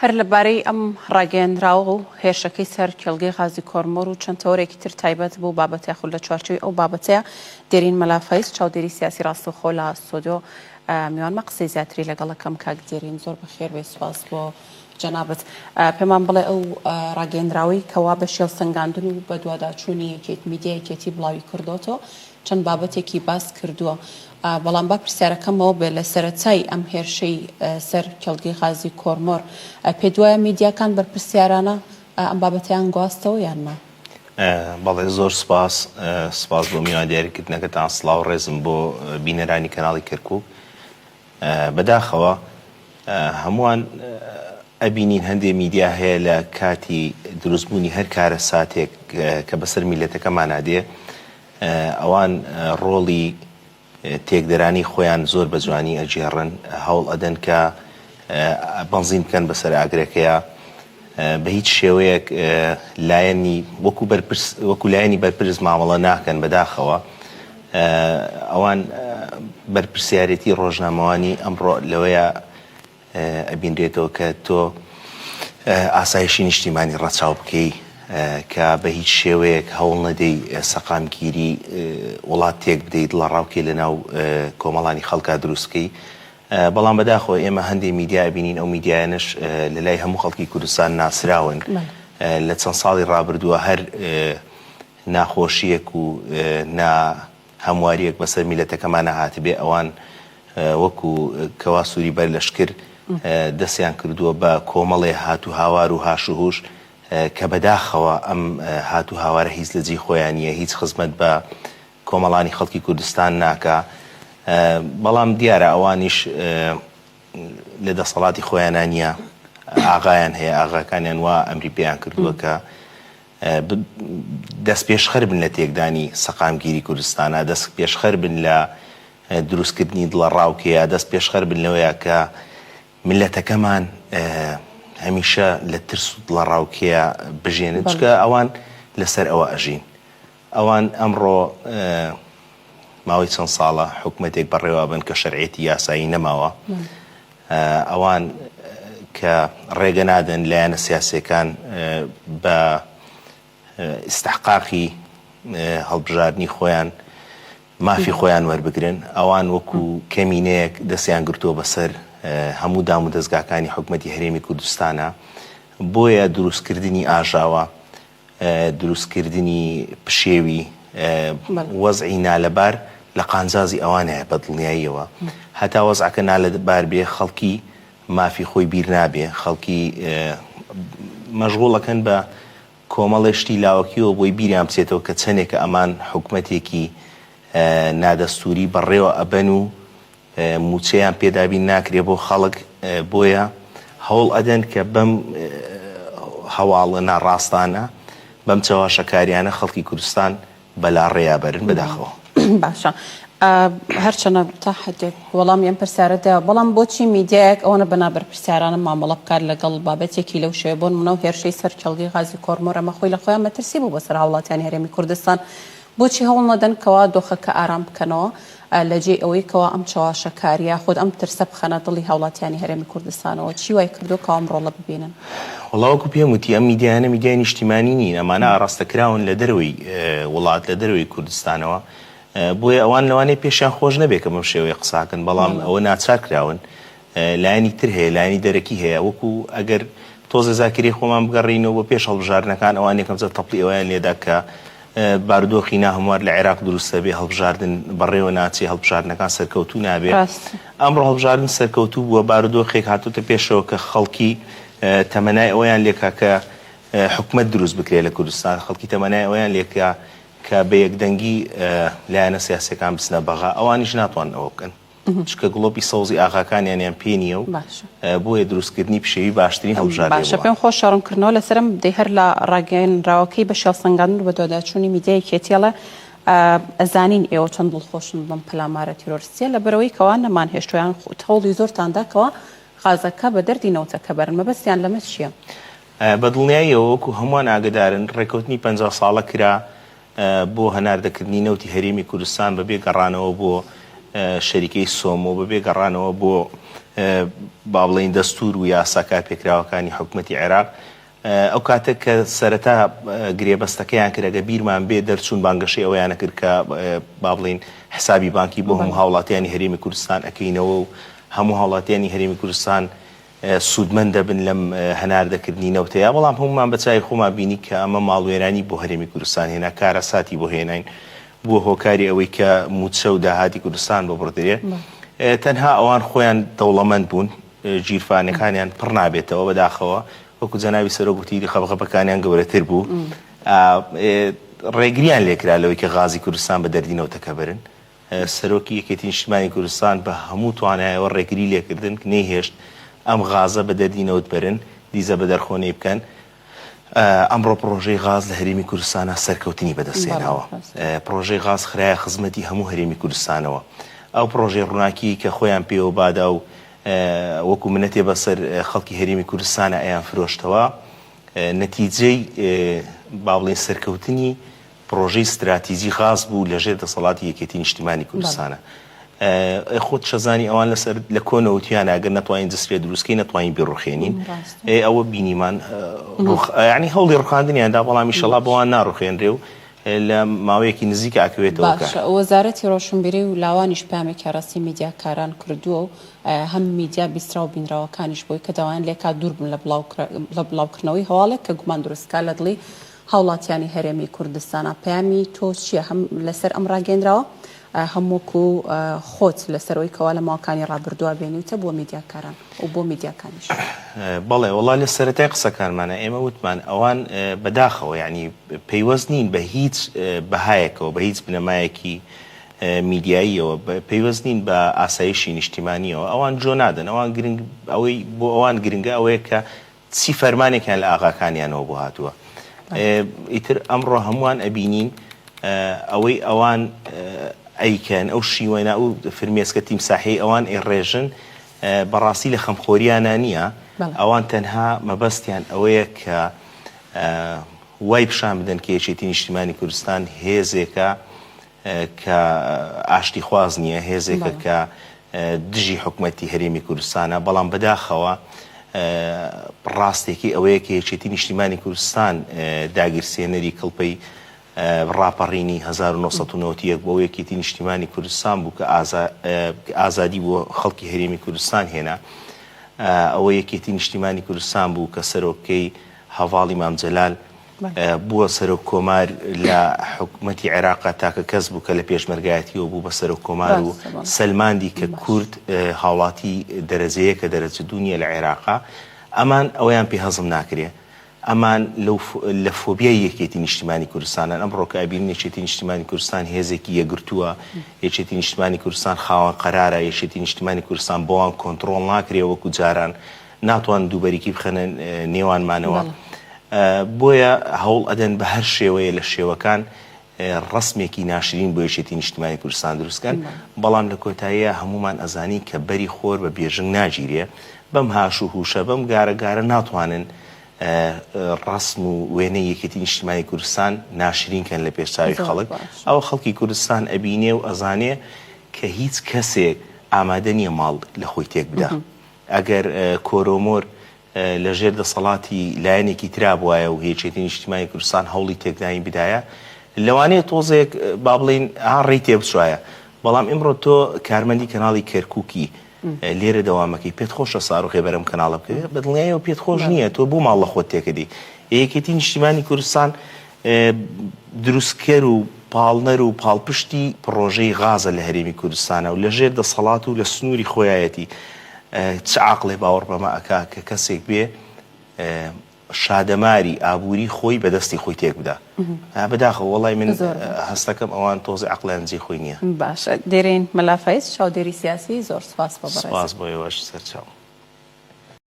هەر لەبارەی ئەم ڕاگەیەنراوە و هێرشەکەی سەر کێڵگەی غازی کۆرمۆر و چەند تەوەرێکی تر تایبەت بوو بابەتەیە خول لە چوارچەوەی ئەو بابەتەیە دێرین مەلافەیس چاودێری سیاسی ڕاستەوخۆ لە سۆدۆ میوانمە قسەی زیاتری لەگەڵەکەم کاک دێرین زۆر بەخێر بێ سوپاس بۆ جەنابەت پێمان بڵێ ئەو ڕاگەیەنراوەی کەوا بە شێڵ سەنگاندن و بە دوواداچوونی یەکێت میدیایەکێتی بڵاوی کردوتەوە چەند بابەتێکی باس کردووە بەڵام با پرسیارەکەمەوە بێ لە سەرەتای ئەم هێرشەی سەر کێڵگەی غازی کۆرمۆر پێ دوایە میدیاکان بەرپرسیارانە ئەم بابەتیان گواستەوە یاننا؟ بەڵێ زۆر سپاس بۆ میوان دیاریکردنەکەتان سڵاو ڕێزم بۆ بینەرانی کەناڵی کەرکووک بەداخەوە هەمووان ئەبینین هەندێک میدیا هەیە لە کاتی دروستبوونی هەر کارە ساتێک کە بەسەر میلەتەکەمان نادێ ئەوان ڕۆڵی تێکدەرانی خۆیان زۆر بە جوانی ئەجێڕن هەوڵ ئەدەن کە بەنزین بکەن بەسەر ئاگرەکەیە بە هیچ شێوەیەک لایەنی وەکو لایەنی بەرپرس مامەڵە ناکەن بەداخەوە ئەوان بەرپرسیارەتی ڕۆژنامەوانی ئەمڕۆ لەوەیە ئەبینرێتەوە کە تۆ ئاسایشی نیشتیمانی ڕەچاو بکەی کە بە هیچ شێوەیەک هەوڵ نەدەی سەقامگیری وڵات تێک بدەیت لە ڕاوکێ لە ناو کۆمەڵانی خەڵکا دروستکەی بەڵام بەداخەوە ئێمە هەندێک میدیا بینین ئەو میدیایانش لە لای هەموو خەڵکی کوردستان ناسراون لە چەند ساڵی ڕابردووە هەر ناخۆشیەک و هەمواریەک بەسەر میلەتەکەمان هاتبێ ئەوان وەکو کەوا سووری بەر لەشکر دەستیان کردووە بە کۆمەڵێ هاتو هاوار و هاشوهوش کە بەداخەوە ئەم هاتو هاوارە هیچ لە جێی خۆیان نییە هیچ خزمەت بە کۆمەڵانی خەڵکی کوردستان ناکە بەڵام دیارە ئەوانیش لە دەسەڵاتی خۆیانە نییە ئاغایان هەیە ئاغاکانیان وا ئەمری پێیان کردووە کە دەست پێشخەر بن لە تێکدانی سەقامگیری کوردستانە دەست پێشخەر بن لە دروستکردنی دڵە ڕاوکەیە دەست پێشخەر بن لەوەیە کە میلەتەکەمان هەمیشە لە ترس و دڵە ڕاوکەیە بژێنن چکە ئەوان لەسەر ئەوە ئەژین ئەوان ئەمڕۆ ماوەی چەند ساڵە حکومەتێک بەڕێوە بن کە شەرعێتی یاسایی نەماوە ئەوان کە ڕێگە نادەن لایەنە سیاسیەکان بە ئیستحقاقی هەڵبژاردننی خۆیان مافی خۆیان وەربگرن ئەوان وەکو کەمینەیەک دەستیان گرتووە بەسەر هەموو دام و دەستگاکانی حکومەتی هەرێمی کوردستانە بۆیە دروستکردنی ئاژاوە دروستکردنی پشێوی وەزعی نالەبار لە قانجازی ئەوانەیە بە دڵنیاییەوە هەتا وەزعەکە نالەبار بێ خەڵکی مافی خۆی بیر نابێ خەڵکی مەشغوڵەکەن بە کۆمەڵێشتی لاوەکیەوە بۆی بیریان بچێتەوە کە چەندێکە ئەمان حکومەتێکی نادەستوری بەڕێوە ئەبەن و موچەیان پێدابین ناکرێ بۆ خەڵک بۆیە هەوڵ ئەدەن کە بەم هەواڵە ناڕاستانە بەم چاواشەکاریانە خەڵکی کوردستان بەلا ڕێیابەرن بەداخەوە باشە هەرچەنە تا حدێک وەڵامیان پرسیارەدا بەڵام بۆچی میدیایەک ئەوەنە بەنابەر پرسیارانە مامەڵە بکات لەگەڵ بابەتێکی لەو شێوە بۆن منەوە هێرشەی سەر کێڵگەی غازی کۆرمۆر ئەمە خۆی لە خۆیان مەترسی بوو بەسەر هاوڵاتیانی هەرێمی کوردستان بۆچی هەوڵ نەدەن کەوا دۆخەکە ئارام بکەنەوە لە جێ ئەوەی کەوا ئەم چاواشەکاریە خۆت ئەم ترسە بخەنە دڵی هاوڵاتیانی هەرێمی کوردستانەوە چی وای کردو کە ئەم ڕۆڵە ببینن؟ وەڵاوەکو پێم وتی ئەم میدیانە میدیای نیشتیمانی نین ئەمانە ئاڕاستەکراون لە دەروی وڵات لە دەروی کوردستانەوە بۆیە ئەوان لەوانەیە پێشیان خۆش نەبێت کە بەم شێوەیە قساکەن بەڵام ئەوە ناچار کراون لایەنی تر هەیە لایەنی دەرەکی هەیە وەکو ئەگەر تۆزە زاکری خۆمان بگەڕینەوە بۆ پێش هەڵبژاردنەکان ئەوان یەکەم جار تەپڵی ئەویان لێدا کە بارودۆخی ناهەموار لە عێراق دروستە بێ هەڵبژاردن بەڕێوە ناچێ هەڵبژاردنەکان سەرکەوتوو نابێ ئەمڕۆ هەڵبژاردن سەرکەوتوو بووە بارودۆخێک هاتوتە پێشەوە کە خەڵکی تەمەنای ئەویان لێکا کە حکومەت دروست بکرێت لە کوردستان خەڵکی تەمەنای ئەویان لێکا کە بە یەکدەنگی لایەنە سیاسیەکان بچنە بەغا ئەوانیش ناتوان ئەوە بکەن چکە گڵۆپی سەوزی ئاغاکانیان پێ نییە و بۆیە دروستکردنی پشێوی باشترین هەڵبژاردنەوە باشە پێم خۆش شەڕمکردنەوە لەسرم دەی هەر لە ڕاگەیەنراوەکەی بە شێڵ سەنگاندن و بە دۆداچوونی میدیای کێتیەڵە ئەزانین ئێوە چەند دڵخۆشن بەم پەلامارە تیرۆریستیە لەبەرەوەی کەوا نەمان هێشتۆیان هەوڵی زۆرتاندا کەوا غازەکە بە دەردی نەوتەکە بەرن مەبەستیان لەمە چییە؟ بە دڵنیاییەوە وەکو هەمووان ئاگدارن ڕێکەوتنی 50 ساڵە کرا بۆ هەناردەکردنی نەوتی هەرێمی کوردستان بەبێ گەڕانەوە بۆ شەریکەی سۆمۆ بەبێ گەڕانەوە بۆ با بڵێن دەستور و یاساکار پێکراوەکانی حکوومەتی عێراق ئەو کاتێک کە سەرەتا گرێبەستەکەیان کرد ئەگە بیرمان بێ دەرچوون بانگەشەی ئەویانە کرد کە با بڵێن حسابی بانکی بۆ هەموو هاوڵاتیانی هەرێمی کوردستان ئەەکەینەوە و هەموو هاوڵاتیانی هەرێمی کوردستان سوودمەند دەبن لەم هەناردەکردنی نەوتەیە بەڵام هەمومان بەچای خۆمان بینی کە ئەمە ماڵوێرانی بۆ هەرێمی کوردستان هێنا کارەساتی بۆ هێناین بووە هۆکاری ئەوەی کە موچە و داهاتی کوردستان بۆ بڕدرێ تەنها ئەوان خۆیان دەوڵەمەند بوون گیرفانەکانیان پڕ نابێتەوە بەداخەوە وەکو جەناوی سەرۆک گوتی خەبەخەبەکانیان گەورەتر بوو ڕێگریان لێکرا لەوەی کە غازی کوردستان بە دەردینەوتەکە برن سەرۆکی یەکێتی نیشتیمانی کوردستان بە هەموو توانایەوە ڕێگری لێکردن نەیهێشت ئەم غازە بە دەردینەوت برن دیزە بە دەرخۆنەی بکەن ئەمڕۆ پرۆژەی غاز لە هەرێمی کوردستانە سەرکەوتنی بەدەستێناوە پرۆژەی غاز خرایە خزمەتی هەموو هەرێمی کوردستانەوە ئەو پرۆژەی ڕووناکی کە خۆیان پێوە بادا و وەکو منەتێ بەسەر خەڵکی هەرێمی کوردستانە ئەیان فرۆشتەوە نەتیجەی با بڵێن سەرکەوتنی پرۆژەی استراتیژی غاز بوو لەژێر دەسەڵاتی یەکێتی نیشتیمانی کوردستانە خۆت شەزانی ئەوان لەسەر لە کۆنەوتیان ئەگەر نەتوانین دەستێ دروستکەی نەتوانین بیڕوخێنین ئەوە بینیمان ینی هەوڵی ڕوخاندنیاندا بەڵامی شەڵا بەوان ناڕوخێنرێ و لە ماوەیەکی نزیک ئاکوێتەوە وەزارەتی ڕۆشنبیری و لاوانیش پامێکی ڕاستی میدیاکاران کردووە و هەم میدیا بیسترا و بینراوەکانیش بۆی کە داوایان لێکا دوور بن لە بڵاوکردنەوەی هەواڵێک کە گومان دروستکە لە دڵی هاوڵاتیانی هەرێمی کوردستانە پەیامی تۆ چییە هەم لەسەر ئەم ڕاگەندراوە هەمووکو خۆت لەسەرەوەی کەوا لە ماوەکانی ڕابردووە بێنیتە بۆ میدیاکاران و بۆ میدیاکانیش بەڵێ وەڵا لە سەرەتای قسەکانمانە ئێمە وتمان ئەوان بەداخەوە یعنی پەیوەست نین بە هیچ بەهایەکەوە بە هیچ بنەمایەکی میدیاییەوە پەیوەست نین بە ئاسایشی نیشتیمانیەوە ئەوان جۆ نادەن ئەوان گرنگ ئەوەی بۆ ئەوان گرنگە ئەوەیە کە چی فەرمانێکیان لە ئاغاکانیانەوە بۆ هاتووە ئیتر ئەمڕۆ هەمووان ئەبینین ئەوەی ئەوان ئەیکەن ئەو شیوەیە ئەو فرمێسکە تیمساحی ئەوان ئێڕێژن بەڕاستی لە خەمخۆریانە نییە ئەوان تەنها مەبەستیان ئەوەیە کە وای پیشان بدەن کە یەکێتی نیشتیمانی کوردستان هێزێکە کە ئاشتی خواز نییە هێزێکە کە دژی حکوومەتی هەرێمی کوردستانە بەڵام بەداخەوە ڕاستێکی ئەوەیە کە یەکێتی نیشتیمانی کوردستان داگیرسێنەری کڵپەی ڕاپەڕینی 1990 بۆ یەکێتی نیشتیمانی کوردستان بوو کە ئازادی بۆ خەڵکی هەرێمی کوردستان هێنا ئەوە یەکێتی نیشتیمانی کوردستان بوو کە سەرۆکەی هەڤاڵی مام جەلال بووە سەرۆک کۆمار لە حکوومەتی عێراقا تاکە کەس بوو کە لە پێشمەرگایەتیەوە بوو بە سەرۆک کۆمار و سەلماندی کە کورد هاوڵاتی دەرەجەیە کە دەرەجە دوونیە لە عێراقا ئەمان ئەویان پێ هەزم ناکرێ ئەمان لە فۆبیای یەکێتی نیشتیمانی کوردستانە ئەمڕۆ کە ئەبینین یەکێتی نیشتیمانی کوردستان هێزێکی یەگرتووە یەکێتی نیشتیمانی کوردستان خاوەن قەرارە یەکێتی نیشتیمانی کوردستان بۆوان کۆنتڕۆڵ ناکرێ وەکو جاران ناتوان دووبەریکی بخەنن نێوانمانەوە بۆیە هەوڵ ئەدەن بە هەر شێوەیە لە شێوەکان ڕسمێکی ناشرین بۆ یەکێتی نیشتیمانی کوردستان دروستکەن بەڵام لە کۆتاییە هەمومان ئەزانی کە بەری خۆر بە بێژنگ ناگیرێ بەم هاش و هوشە بەم گارە ناتوانن ڕسم و وێنەی یەکێتی نیشتیمانی کوردستان ناشرینکەن لە پێشچاوی خەڵک ئەو خەڵکی کوردستان ئەبینێ و ئەزانێ کە هیچ کەسێک ئامادە نییە ماڵ لە خۆی تێک بدە ئەگەر کۆرۆمۆر لە ژێر دەسەڵاتی لایەنێکی ترا بواە و یەکێتی نیشتیمانی کوردستان هەوڵی تێکدانی بدایە لەوانەیە تۆزێک با بڵین ڕێی تێبچوایە بەڵام ئێمڕۆ تۆ کارمەندی کەناڵی کەرکووکی لێرە دەوامەکەی پێت خۆشە ساڕۆخێ بەرەم کەناڵە بکرێت بەدڵنیایەوە پێت خۆش نییە تۆ بوو ماڵ لە خۆت تێکەدی یەکێتی نیشتیمانی کوردستان دروستکەر و پاڵنەر و پاڵپشتی پرۆژەی غازە لە هەرێمی کوردستانە و لەژێر دەسەڵات و لە سنووری خۆیەتی چ عاقڵێ باوەڕ بەمە ئەکا کە کەسێک بێ شادەماری ئابووری خۆی بەدەستی خۆی تێک بدە بەداخە وەڵای من هەستەکەم ئەوان تۆزی عەقڵیان جێ خۆی نییە باشە دێرین مەلا فەیز چاودێری سیاسی زۆر سپاس بۆ بەڕێز سپاس بۆ ئێوەش سەرچاو